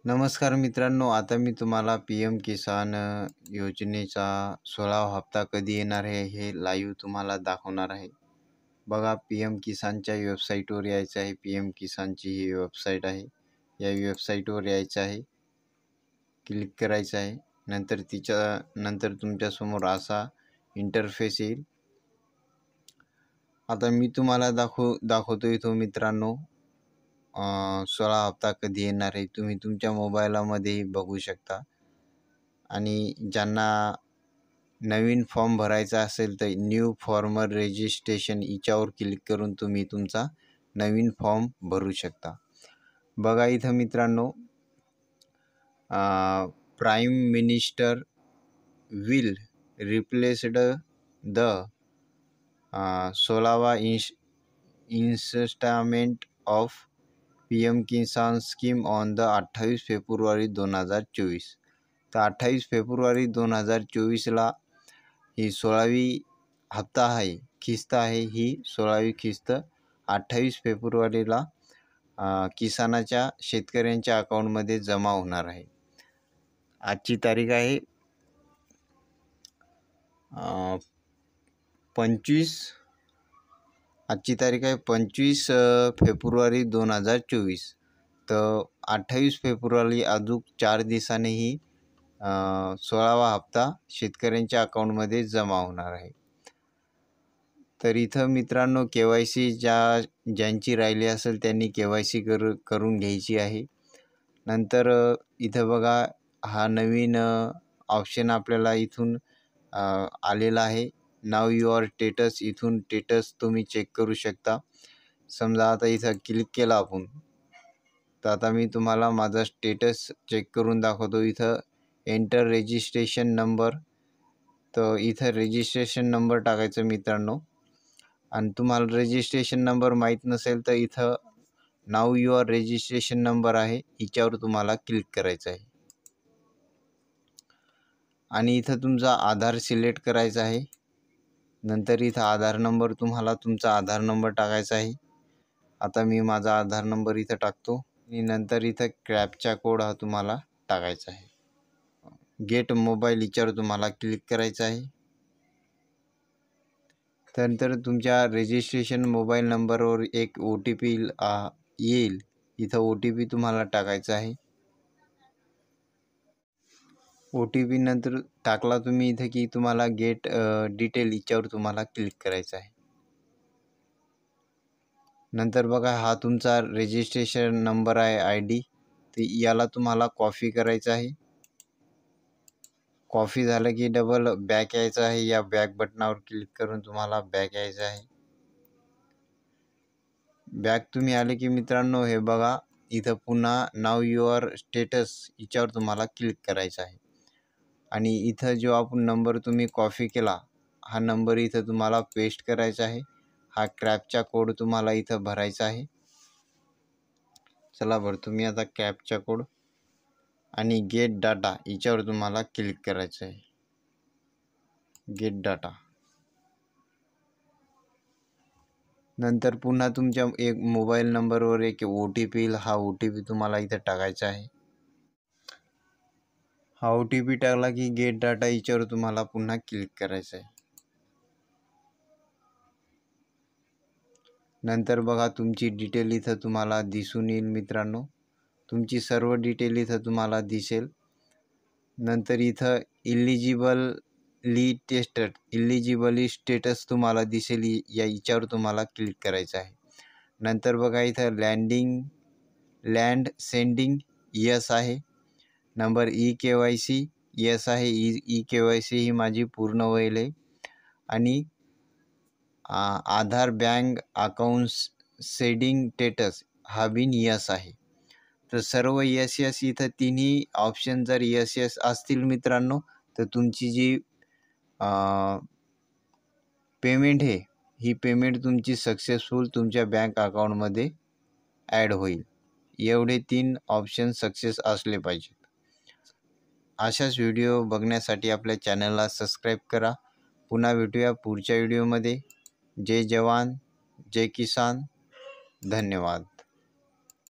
नमस्कार मित्रांनो, आता मी तुम्हाला पी-एम किसान योजनेचा 16वा हप्ता कधी येणार आहे हे लाईव्ह तुम्हाला दाखवणार आहे. बघा, पी-एम किसानच्या वेबसाईटवर यायचं आहे. पी-एम किसानची ही वेबसाईट आहे. या वेबसाईटवर यायचं आहे, क्लिक करायचं आहे. नंतर तुमच्यासमोर असा इंटरफेस येईल. आता मी तुम्हाला दाखवतो इथं मित्रांनो, 16 हप्ता कधी येणार आहे तुम्ही तुमच्या मोबाईलमध्येही बघू शकता. आणि ज्यांना नवीन फॉर्म भरायचा असेल तर न्यू फॉर्मर रजिस्ट्रेशन याच्यावर क्लिक करून तुम्ही तुमचा नवीन फॉर्म भरू शकता. बघा इथं मित्रांनो, prime minister will replaced the 16वा installment of PM Kisan scheme on the 28 February 2024. तर 28 फेब्रुवारी 2024ला ही 16वी हप्ता आहे, किस्त आहे. ही 16वी किस्त 28 फेब्रुवारीला किसानाच्या शेतकऱ्यांच्या अकाउंटमध्ये जमा होणार आहे. आजची तारीख आहे 25 फेब्रुवारी 2024. तर 28 फेब्रुवारी अजून 4 दिवसांनी ही 16वा हप्ता शेतकऱ्यांच्या अकाउंटमध्ये जमा होणार आहे. तर इथं मित्रांनो, KYC ज्यांची राहिली असेल त्यांनी KYC करून घ्यायची आहे. नंतर इथं बघा, हा नवीन ऑप्शन आपल्याला इथून आलेला आहे. नाव युअर स्टेटस. इथून स्टेटस तुम्ही चेक करू शकता. समजा आता इथं क्लिक केला आपण, तर आता मी तुम्हाला माझा स्टेटस चेक करून दाखवतो. इथं एंटर रजिस्ट्रेशन नंबर. तर इथं रजिस्ट्रेशन नंबर टाकायचं मित्रांनो. आणि तुम्हाला रजिस्ट्रेशन नंबर माहीत नसेल तर इथं नाव युअर रजिस्ट्रेशन नंबर आहे, हिच्यावर तुम्हाला क्लिक करायचं आहे. आणि इथं तुमचा आधार सिलेक्ट करायचा आहे. नंतर इथं आधार नंबर, तुम्हाला तुमचा आधार नंबर टाकायचा आहे. आता मी माझा आधार नंबर इथं टाकतो. आणि नंतर इथं कॅप्चा कोड हा तुम्हाला टाकायचा आहे. गेट मोबाईल याच्यावर तुम्हाला क्लिक करायचं आहे. त्यानंतर तुमच्या रजिस्ट्रेशन मोबाईल नंबरवर एक OTP येईल. इथं OTP तुम्हाला टाकायचा आहे. OTP नंतर टाकला तुम्ही इथं की तुम्हाला गेट डिटेल याच्यावर तुम्हाला क्लिक करायचं आहे. नंतर बघा, हा तुमचा रजिस्ट्रेशन नंबर आहे, ID. तर याला तुम्हाला कॉपी करायचं आहे. कॉपी झालं की डबल बॅक यायचं आहे. या बॅक बटनावर क्लिक करून तुम्हाला बॅक यायचं आहे. बॅक तुम्ही आले की मित्रांनो, हे बघा, इथं पुन्हा नाव युअर स्टेटस याच्यावर तुम्हाला क्लिक करायचं आहे. आणि इथं जो आपण नंबर तुम्ही कॉपी केला, हा नंबर इथं तुम्हाला पेस्ट करायचा आहे. हा कॅप्चा कोड तुम्हाला इथं भरायचा आहे. चला भरतो मी आता कॅप्चा कोड. आणि गेट डाटा याच्यावर तुम्हाला क्लिक करायचं आहे. Gate data. नंतर पुन्हा तुमच्या एक मोबाईल नंबरवर एक OTP येईल. हा OTP तुम्हाला इथं टाकायचा आहे. हा OTP टाकला की गेट डाटा याच्यावर तुम्हाला पुन्हा क्लिक करायचं आहे. नंतर बघा, तुमची डिटेल इथं तुम्हाला दिसून येईल मित्रांनो. तुमची सर्व डिटेल इथं तुम्हाला दिसेल. नंतर इथं इलिजिबली स्टेटस तुम्हाला दिसेल. याच्यावर तुम्हाला क्लिक करायचं आहे. नंतर बघा, इथं लँड सेंडिंग यस आहे. नंबर KYC यस आहे. KYC ही माझी पूर्ण होईल आहे. आणि आधार बँक अकाउंट सेडिंग स्टेटस हा बिन यस आहे. तर सर्व यस इथं तिन्ही ऑप्शन जर यस असतील मित्रांनो, तर तुमची जी पेमेंट आहे, ही पेमेंट तुमची सक्सेसफुल तुमच्या बँक अकाउंटमध्ये ॲड होईल. एवढे 3 ऑप्शन सक्सेस असले पाहिजेत. अशाच व्हिडिओ बघण्यासाठी आपल्या चॅनलला सबस्क्राईब करा. पुन्हा भेटूया पुढच्या व्हिडिओमध्ये. जय जवान, जय किसान. धन्यवाद.